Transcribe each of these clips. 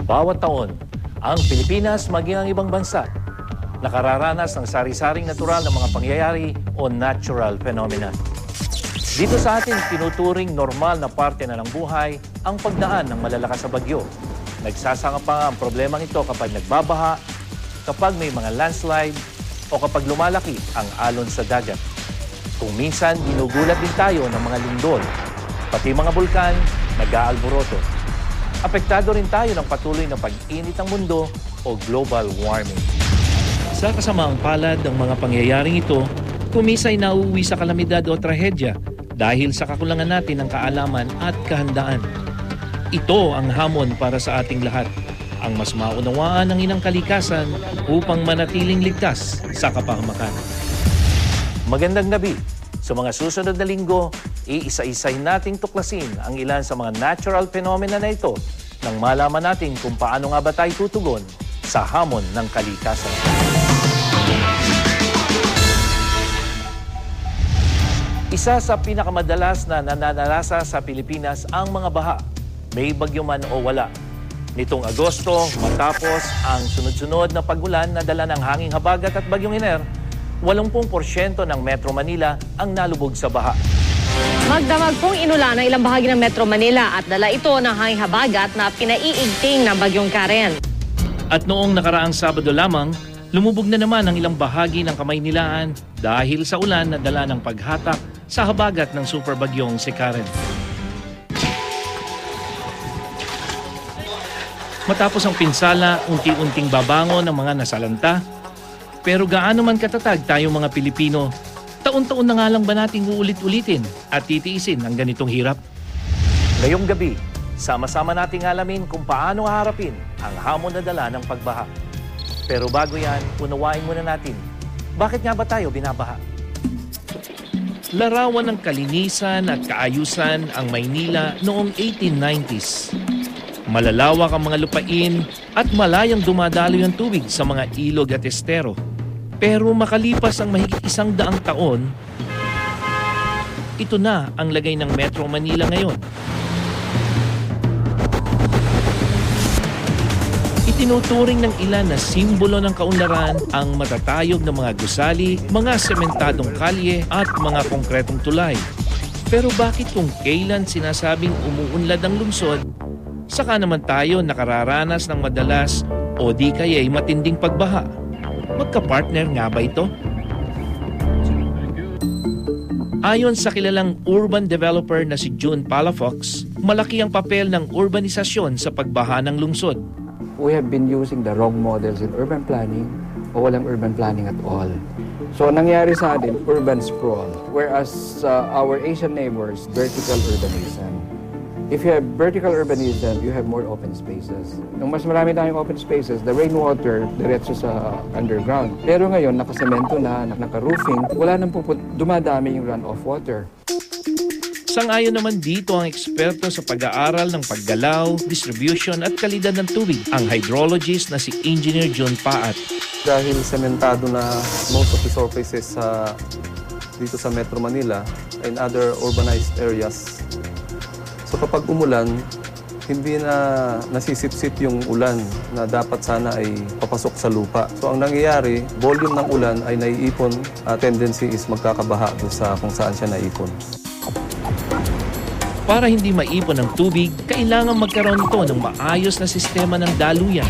Bawat taon, ang Pilipinas maging ang ibang bansa nakararanas ng sari-saring natural na mga pangyayari o natural phenomena. Dito sa atin, tinuturing normal na parte na ng buhay ang pagdaan ng malalakas na bagyo. Nagsasanga pa ang problemang ito kapag nagbabaha, kapag may mga landslide, o kapag lumalaki ang alon sa dagat. Kung minsan, ginugulat din tayo ng mga lindol, pati mga bulkan, nag-aalboroto. Apektado rin tayo ng patuloy na pag-init ng mundo o global warming. Sa kasamaang palad ng mga pangyayaring ito, kumisay nauuwi sa kalamidad o trahedya dahil sa kakulangan natin ng kaalaman at kahandaan. Ito ang hamon para sa ating lahat, ang mas maunawaan ng inang kalikasan upang manatiling ligtas sa kapahamakan. Magandang gabi. Sa mga susunod na linggo, iisa-isay nating tuklasin ang ilan sa mga natural phenomena na ito nang malaman natin kung paano nga ba tayo tutugon sa hamon ng kalikasan. Isa sa pinakamadalas na nananalasa sa Pilipinas ang mga baha, may bagyo man o wala. Nitong Agosto, matapos ang sunod-sunod na pagulan na dala ng hanging habagat at bagyong Iner, 80% ng Metro Manila ang nalubog sa baha. Magdamag pong inulan ang ilang bahagi ng Metro Manila at dala ito ng hanging habagat na pinaiigting ng bagyong Karen. At noong nakaraang Sabado lamang, lumubog na naman ang ilang bahagi ng Kamaynilaan dahil sa ulan na dala ng paghatak sa habagat ng superbagyong si Karen. Matapos ang pinsala, unti-unting babangon ng mga nasalanta. Pero gaano man katatag tayong mga Pilipino, taon-taon na nga lang ba nating uulit-ulitin at titiisin ang ganitong hirap? Ngayong gabi, sama-sama nating alamin kung paano haharapin ang hamon na dala ng pagbaha. Pero bago yan, unawain muna natin, bakit nga ba tayo binabaha? Larawan ng kalinisan at kaayusan ang Maynila noong 1890s. Malalawak ang mga lupain at malayang dumadaloy ang tubig sa mga ilog at estero. Pero makalipas ang mahigit 100 taon, ito na ang lagay ng Metro Manila ngayon. Itinuturing ng ilan na simbolo ng kaunlaran ang matatayog na mga gusali, mga sementadong kalye at mga konkretong tulay. Pero bakit kung kailan sinasabing umuunlad ang lungsod, saka naman tayo nakararanas ng madalas o di kaya'y matinding pagbaha? Magka-partner nga ba ito? Ayon sa kilalang urban developer na si June Palafox, malaki ang papel ng urbanisasyon sa pagbaha ng lungsod. We have been using the wrong models in urban planning o walang urban planning at all. So nangyari sa atin, urban sprawl, whereas our Asian neighbors, vertical urbanism. If you have vertical urbanism, you have more open spaces. Nung mas marami tayong open spaces, the rainwater diretso sa underground. Pero ngayon, nakasemento na, naka-roofing, wala nang dumadami yung runoff water. Sang-ayon naman dito ang eksperto sa pag-aaral ng paggalaw, distribution at kalidad ng tubig, ang hydrologist na si Engineer John Paat. Dahil sementado na most of the surfaces dito sa Metro Manila and other urbanized areas, so kapag umulan, hindi na nasisipsip yung ulan na dapat sana ay papasok sa lupa. So ang nangyayari, volume ng ulan ay naiipon, tendency is magkakabaha doon sa kung saan siya naipon. Para hindi maipon ang tubig, kailangan magkaroon ito ng maayos na sistema ng daluyan.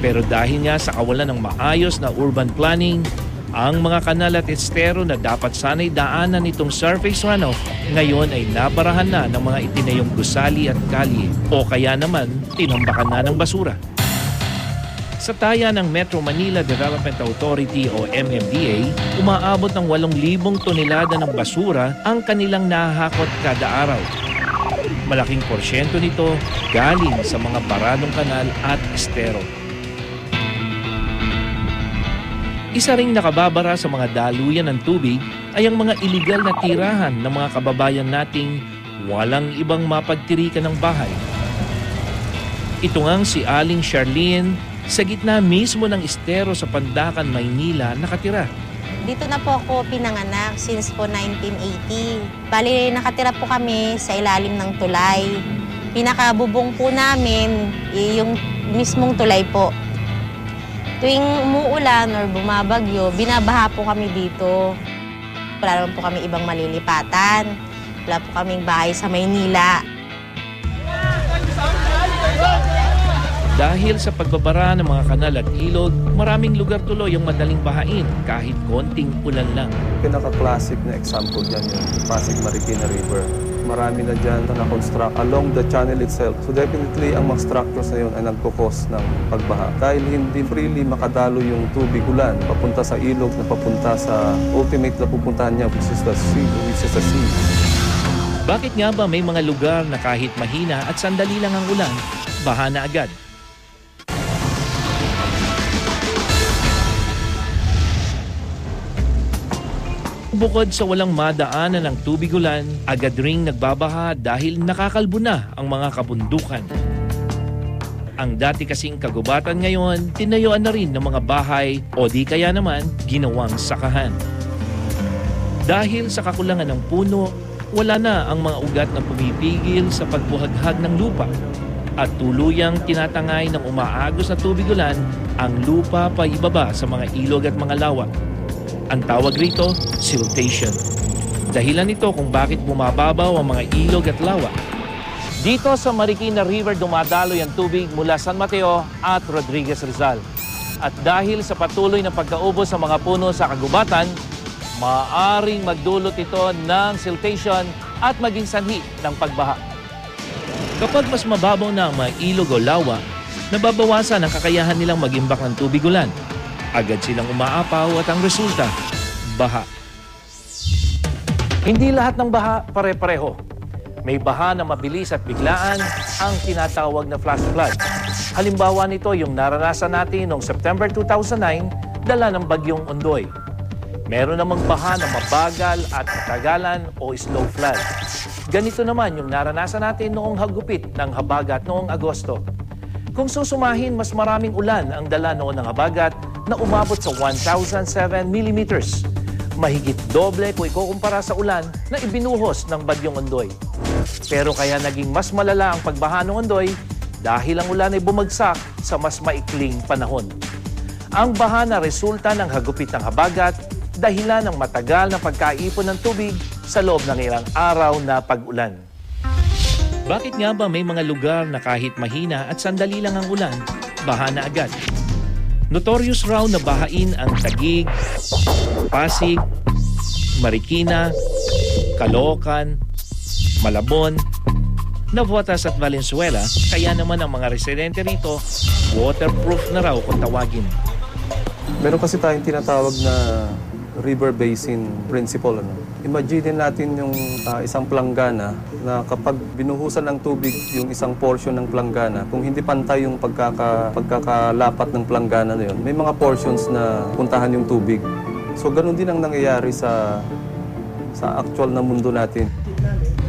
Pero dahil nga sa kawalan ng maayos na urban planning, ang mga kanal at estero na dapat sana'y daanan itong surface runoff, ngayon ay nabarahan na ng mga itinayong gusali at kalye o kaya naman tinambakan na ng basura. Sa taya ng Metro Manila Development Authority o MMDA, umaabot ng 8,000 tonelada ng basura ang kanilang nahahakot kada araw. Malaking porsyento nito galing sa mga baradong kanal at estero. Isa ring nakababara sa mga daluyan ng tubig ay ang mga iligal na tirahan ng mga kababayan nating walang ibang mapagtirikan ng bahay. Ito ngang si Aling Charlene sa gitna mismo ng estero sa Pandacan, Maynila nakatira. Dito na po ako pinanganak since po 1980. Bali, nakatira po kami sa ilalim ng tulay. Pinakabubong po namin, yung mismong tulay po. Tuwing umuulan or bumabagyo, binabaha po kami dito. Wala naman po kami ibang malilipatan. Wala po kaming bahay sa Maynila. Dahil sa pagbabara ng mga kanal at ilog, maraming lugar tuloy ang madaling bahain kahit konting ulan lang. Pinaka-classic na example dyan yung Pasig Marikina River. Marami na dyan na na-construct along the channel itself. So definitely, ang mga structures na yun ay nagkukos ng pagbaha. Dahil hindi freely makadalo yung tubig ulan papunta sa ilog na papunta sa ultimate na pupuntahan niya, which is the sea. Bakit nga ba may mga lugar na kahit mahina at sandali lang ang ulan, baha na agad? Bukod sa walang madaanan ng tubig ulan, agad ring nagbabaha dahil nakakalbo na ang mga kabundukan. Ang dati kasing kagubatan ngayon, tinayuan na rin ng mga bahay o di kaya naman ginawang sakahan. Dahil sa kakulangan ng puno, wala na ang mga ugat na pumipigil sa pagbuhaghag ng lupa at tuluyang tinatangay ng umaagos na tubig ulan ang lupa pa ibaba sa mga ilog at mga lawa. Ang tawag rito, siltation. Dahilan nito kung bakit bumababaw ang mga ilog at lawa. Dito sa Marikina River dumadaloy ang tubig mula San Mateo at Rodriguez Rizal. At dahil sa patuloy na pagkaubos sa mga puno sa kagubatan, maaaring magdulot ito ng siltation at maging sanhi ng pagbaha. Kapag mas mababaw na ang mga ilog o lawa, nababawasan ang kakayahan nilang mag-imbak ng tubig ulan. Agad silang umaapaw at ang resulta, baha. Hindi lahat ng baha pare-pareho. May baha na mabilis at biglaan ang tinatawag na flash flood. Halimbawa nito yung naranasan natin noong September 2009, dala ng bagyong Ondoy. Meron namang baha na mabagal at matagalan o slow flood. Ganito naman yung naranasan natin noong hagupit ng habagat noong Agosto. Kung susumahin, mas maraming ulan ang dala noon ng habagat na umabot sa 1,007 millimeters. Mahigit doble kung ikukumpara sa ulan na ibinuhos ng bagyong Ondoy. Pero kaya naging mas malala ang pagbaha ng Ondoy dahil ang ulan ay bumagsak sa mas maikling panahon. Ang baha na resulta ng hagupit ng habagat dahilan ng matagal na pagkaipon ng tubig sa loob ng ilang araw na pag-ulan. Bakit nga ba may mga lugar na kahit mahina at sandali lang ang ulan, baha na agad? Notorious raw na bahain ang Taguig, Pasig, Marikina, Caloocan, Malabon, Navotas at Valenzuela, kaya naman ang mga residente rito, waterproof na raw kung tawagin. Meron kasi tayong tinatawag na river basin principle. Imagine natin yung isang planggana na kapag binuhusan ng tubig yung isang portion ng planggana, kung hindi pantay yung pagkakalapat ng planggana na yun, may mga portions na puntahan yung tubig. So ganun din ang nangyayari sa actual na mundo natin.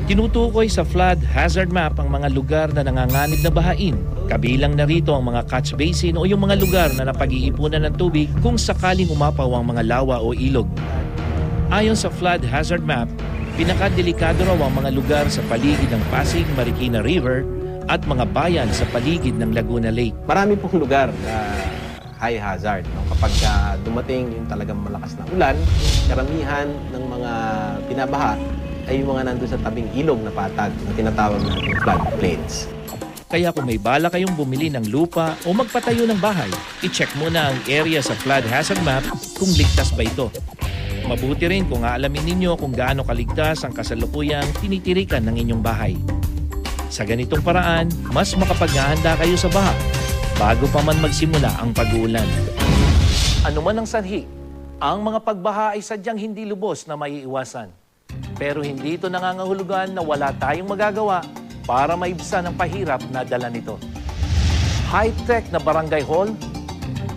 Tinutukoy sa flood hazard map ang mga lugar na nanganganib na bahain. Kabilang na rito ang mga catch basin o yung mga lugar na napag-iipunan ng tubig kung sakaling umapaw ang mga lawa o ilog. Ayon sa flood hazard map, pinakadelikado raw ang mga lugar sa paligid ng Pasig Marikina River at mga bayan sa paligid ng Laguna Lake. Marami pong lugar na high hazard. No? Kapag dumating yung talagang malakas na ulan, karamihan ng mga binabaha ay yung mga nandun sa tabing ilog na patag na tinatawag natin floodplains. Kaya kung may bala kayong bumili ng lupa o magpatayo ng bahay, i-check muna ang area sa flood hazard map kung ligtas ba ito. Mabuti rin kung aalamin ninyo kung gaano kaligtas ang kasalukuyang tinitirikan ng inyong bahay. Sa ganitong paraan, mas makapaghahanda kayo sa baha bago pa man magsimula ang pag-uulan. Ano man ang sanhi, ang mga pagbaha ay sadyang hindi lubos na maiiwasan. Pero hindi ito nangangahulugan na wala tayong magagawa para maibsan ang pahirap na dala nito. High-tech na barangay hall,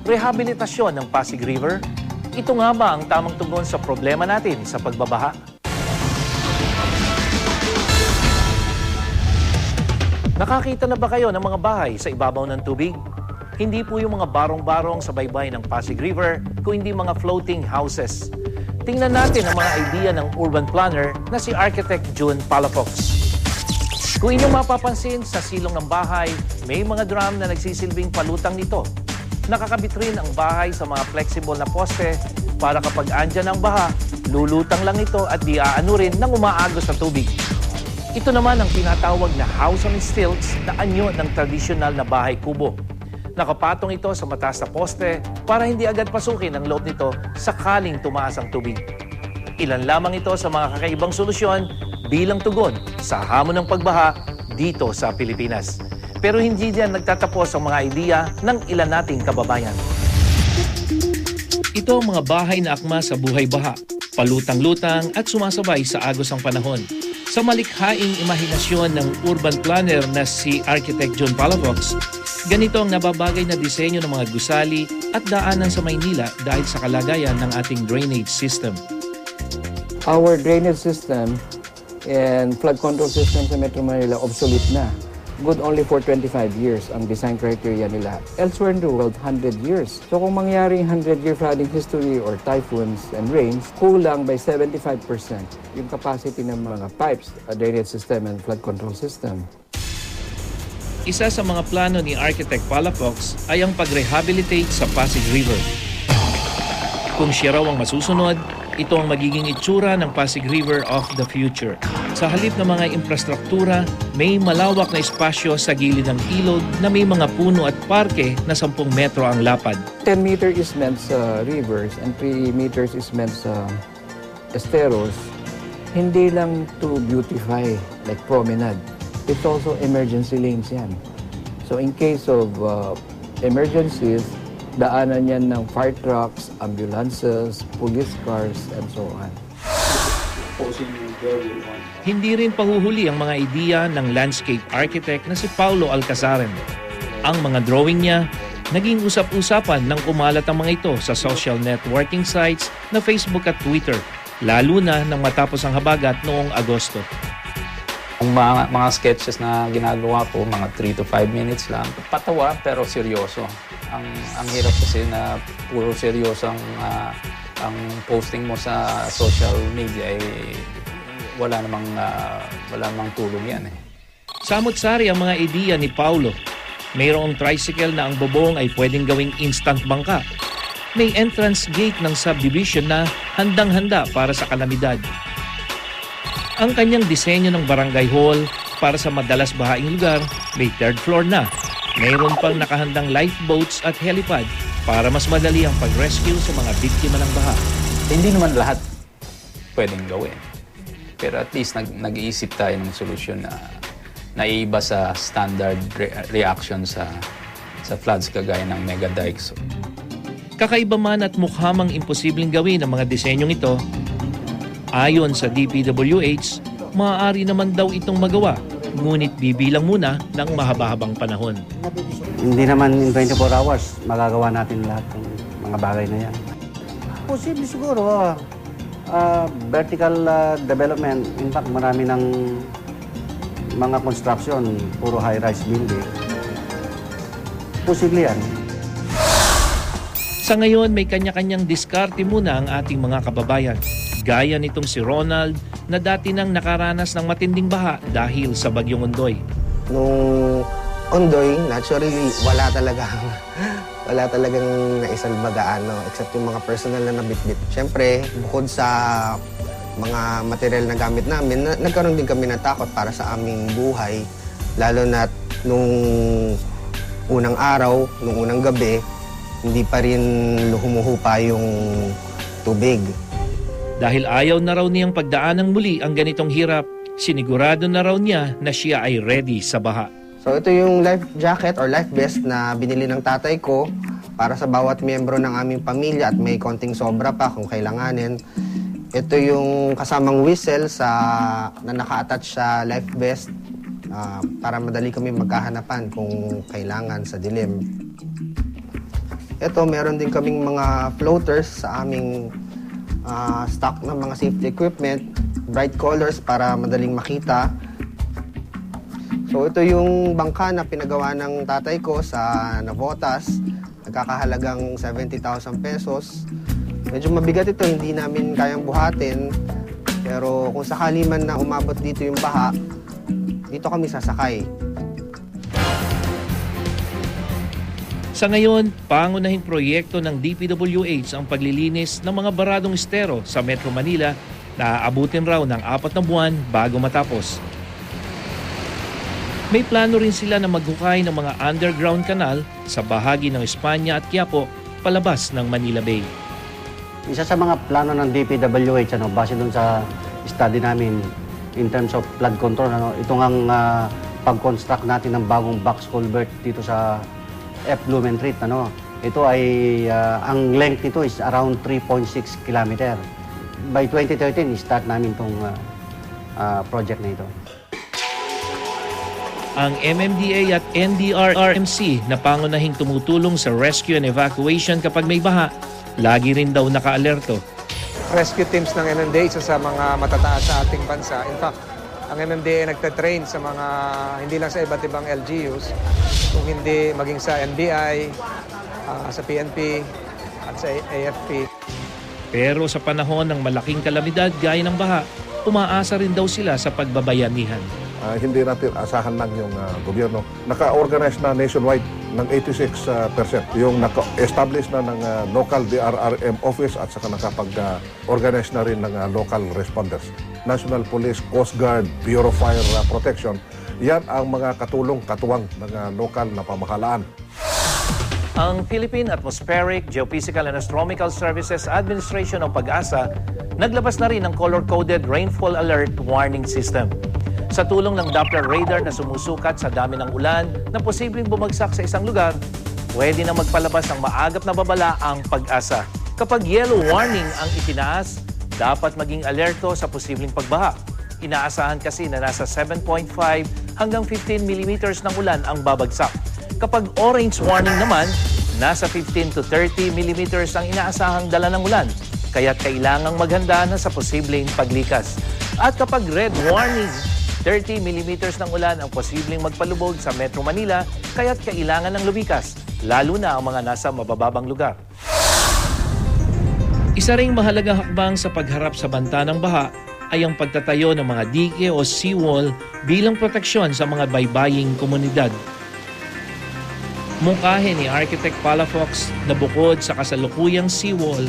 rehabilitasyon ng Pasig River, ito nga ba ang tamang tugon sa problema natin sa pagbabaha? Nakakita na ba kayo ng mga bahay sa ibabaw ng tubig? Hindi po yung mga barong-barong sa baybay ng Pasig River, kundi mga floating houses. Tingnan natin ang mga idea ng urban planner na si Architect June Palafox. Kung inyong mapapansin, sa silong ng bahay, may mga drum na nagsisilbing palutang nito. Nakakabit rin ang bahay sa mga flexible na poste para kapag andyan ang baha, lulutang lang ito at di aano rin nang umaagos sa tubig. Ito naman ang tinatawag na house on stilts na anyo ng tradisyonal na bahay kubo. Nakapatong ito sa mataas na poste para hindi agad pasukin ang loob nito sakaling tumaas ang tubig. Ilan lamang ito sa mga kakaibang solusyon bilang tugon sa hamon ng pagbaha dito sa Pilipinas. Pero hindi diyan nagtatapos ang mga idea ng ilan nating kababayan. Ito ang mga bahay na akma sa buhay baha, palutang-lutang at sumasabay sa agos ng panahon. Sa malikhaing imahinasyon ng urban planner na si Architect John Palafox, ganito ang nababagay na disenyo ng mga gusali at daanan sa Maynila dahil sa kalagayan ng ating drainage system. Our drainage system and flood control system sa Metro Manila obsolete na. Good only for 25 years ang design criteria nila. Elsewhere in the world, 100 years. So kung mangyari 100-year flooding history or typhoons and rains, kulang by 75% yung capacity ng mga pipes, drainage system and flood control system. Isa sa mga plano ni Architect Palafox ay ang pag-rehabilitate sa Pasig River. Kung siya raw ang masusunod, ito ang magiging itsura ng Pasig River of the future. Sa halip ng mga infrastruktura, may malawak na espasyo sa gilid ng ilog na may mga puno at parke na 10 metro ang lapad. 10 meter is meant sa rivers and 3 meters is meant sa esteros. Hindi lang to beautify like promenade. It's also emergency lanes yan. So in case of emergencies, daanan yan ng fire trucks, ambulances, police cars, and so on. Hindi rin pahuhuli ang mga ideya ng landscape architect na si Paulo Alcazaren. Ang mga drawing niya, naging usap-usapan nang kumalat ang mga ito sa social networking sites na Facebook at Twitter, lalo na nang matapos ang habagat noong Agosto. Ang mga sketches na ginagawa ko, mga 3 to 5 minutes lang. Patawa pero seryoso. Ang hirap kasi na puro seryoso ang posting mo sa social media wala namang tulong yan eh. Samot-sari ang mga ideya ni Paulo. Mayroong tricycle na ang bubong ay pwedeng gawing instant bangka. May entrance gate ng subdivision na handang-handa para sa kalamidad. Ang kanyang disenyo ng barangay hall para sa madalas bahaing lugar, may 3rd floor na. Mayroon pang nakahandang lifeboats at helipad para mas madali ang pag-rescue sa mga biktima ng baha. Hindi naman lahat pwedeng gawin. Pero at least nag-iisip tayo ng solusyon na naiiba sa standard reaction sa floods kagaya ng mega dikes. Kakaiba man at mukhamang imposibleng gawin ang mga disenyong ito, ayon sa DPWH, maaari naman daw itong magawa, ngunit bibilang muna ng mahaba-habang panahon. Hindi naman in 24 hours magagawa natin lahat ng mga bagay na yan. Posible siguro, vertical development. In fact, marami ng mga construction, puro high-rise building. Posible yan. Sa ngayon, may kanya-kanyang diskarte muna ang ating mga kababayan. Gaya nitong si Ronald na dati nang nakaranas ng matinding baha dahil sa Bagyong Ondoy. Nung Ondoy, naturally, wala talagang naisalbaga except yung mga personal na nabitbit. Siyempre, bukod sa mga material na gamit namin, nagkaroon din kami ng takot para sa aming buhay. Lalo na nung unang araw, nung unang gabi, hindi pa rin humuhupa yung tubig. Dahil ayaw na raw niyang pagdaanang muli ang ganitong hirap, sinigurado na raw niya na siya ay ready sa baha. So ito yung life jacket or life vest na binili ng tatay ko para sa bawat miyembro ng aming pamilya at may konting sobra pa kung kailanganin. Ito yung kasamang whistle na naka-attach sa life vest para madali kami magkahanapan kung kailangan sa dilim. Ito, meron din kaming mga floaters sa aming stock ng mga safety equipment, bright colors para madaling makita. So ito yung bangka na pinagawa ng tatay ko sa Navotas, nagkakahalagang 70,000 pesos. Medyo mabigat ito, hindi namin kayang buhatin, pero kung sakali man na umabot dito yung baha, dito kami sasakay. Sa ngayon, pangunahing proyekto ng DPWH ang paglilinis ng mga baradong estero sa Metro Manila na aabutin raw ng 4 na buwan bago matapos. May plano rin sila na maghukay ng mga underground canal sa bahagi ng Espanya at Quiapo palabas ng Manila Bay. Isa sa mga plano ng DPWH, base dun sa study namin in terms of flood control, ito ang pag-construct natin ng bagong box culvert dito sa F. Blumentritt. Ito ay, ang length nito is around 3.6 kilometer. By 2013, start namin itong project na ito. Ang MMDA at NDRRMC na pangunahing tumutulong sa rescue and evacuation kapag may baha, lagi rin daw naka-alerto. Rescue teams ng MMDA, isa sa mga matataas sa ating bansa. In fact, ang MMDA nagtatrain sa mga, hindi lang sa iba't ibang LGUs, kung hindi maging sa NBI, sa PNP, at sa AFP. Pero sa panahon ng malaking kalamidad gaya ng baha, umaasa rin daw sila sa pagbabayanihan. Hindi natin asahan lang yung gobyerno. Naka-organize na nationwide ng 86%. Yung naka-establish na ng local DRRM office at saka nakapag-organize na rin ng local responders. National Police, Coast Guard, Bureau of Fire Protection. Yan ang mga katuwang ng local na pamahalaan. Ang Philippine Atmospheric, Geophysical and Astronomical Services Administration o PAGASA naglabas na rin ng color-coded rainfall alert warning system. Sa tulong ng Doppler radar na sumusukat sa dami ng ulan na posibleng bumagsak sa isang lugar, pwede na magpalabas ng maagap na babala ang PAGASA. Kapag yellow warning ang itinaas, dapat maging alerto sa posibleng pagbaha. Inaasahan kasi na nasa 7.5 hanggang 15 millimeters ng ulan ang babagsak. Kapag orange warning naman, nasa 15 to 30 millimeters ang inaasahang dala ng ulan. Kaya kailangang maghanda na sa posibleng paglikas. At kapag red warning, 30 millimeters ng ulan ang posibleng magpalubog sa Metro Manila, kaya't kailangan ng lumikas, lalo na ang mga nasa mabababang lugar. Isa ring mahalagang hakbang sa pagharap sa banta ng baha ay ang pagtatayo ng mga dike o seawall bilang proteksyon sa mga baybaying komunidad. Mungkahi ni Architect Palafox na bukod sa kasalukuyang seawall,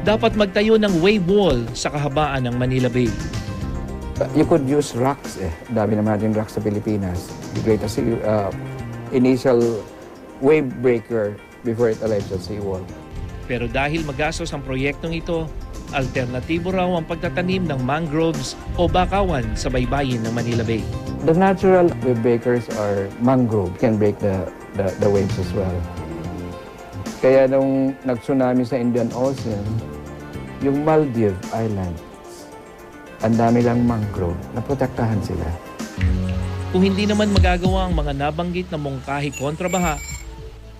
dapat magtayo ng wave wall sa kahabaan ng Manila Bay. You could use rocks Dami naman natin rocks sa Pilipinas. The greatest initial wave breaker before it arrives at seawall. Pero dahil magastos ang proyektong ito, alternatibo raw ang pagtatanim ng mangroves o bakawan sa baybayin ng Manila Bay. The natural wave breakers are mangrove. Can break the waves as well. Kaya nung nag-tsunami sa Indian Ocean, yung Maldives Island, ang dami lang mangrove, naprotektahan sila. Kung hindi naman magagawa ang mga nabanggit na mungkahi kontra baha,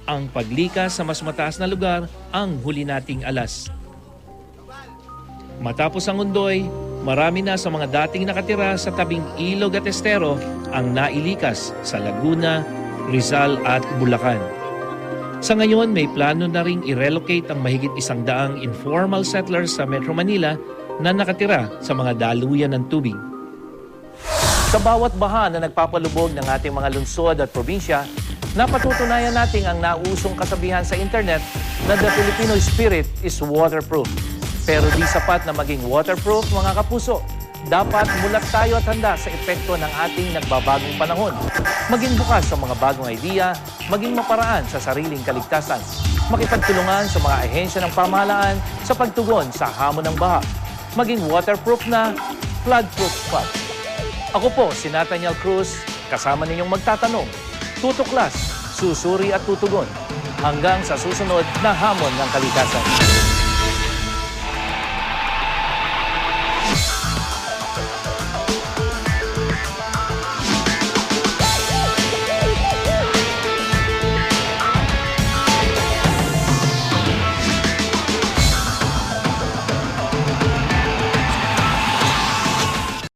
ang paglikas sa mas mataas na lugar ang huli nating alas. Matapos ang undoy, marami na sa mga dating nakatira sa tabing ilog at estero ang nailikas sa Laguna, Rizal at Bulacan. Sa ngayon, may plano na ring i-relocate ang mahigit 100 informal settlers sa Metro Manila na nakatira sa mga daluyan ng tubig. Sa bawat baha na nagpapalubog ng ating mga lungsod at probinsya, napatutunayan natin ang nausong kasabihan sa internet na the Filipino spirit is waterproof. Pero di sapat na maging waterproof, mga kapuso. Dapat mulat tayo at handa sa epekto ng ating nagbabagong panahon. Maging bukas sa mga bagong idea, maging maparaan sa sariling kaligtasan. Makipagtulungan sa mga ahensya ng pamahalaan sa pagtugon sa hamon ng baha. Maging waterproof na, floodproof pa. Ako po si Nathaniel Cruz, kasama ninyong magtatanong, tutuklas, susuri at tutugon hanggang sa susunod na hamon ng kalikasan.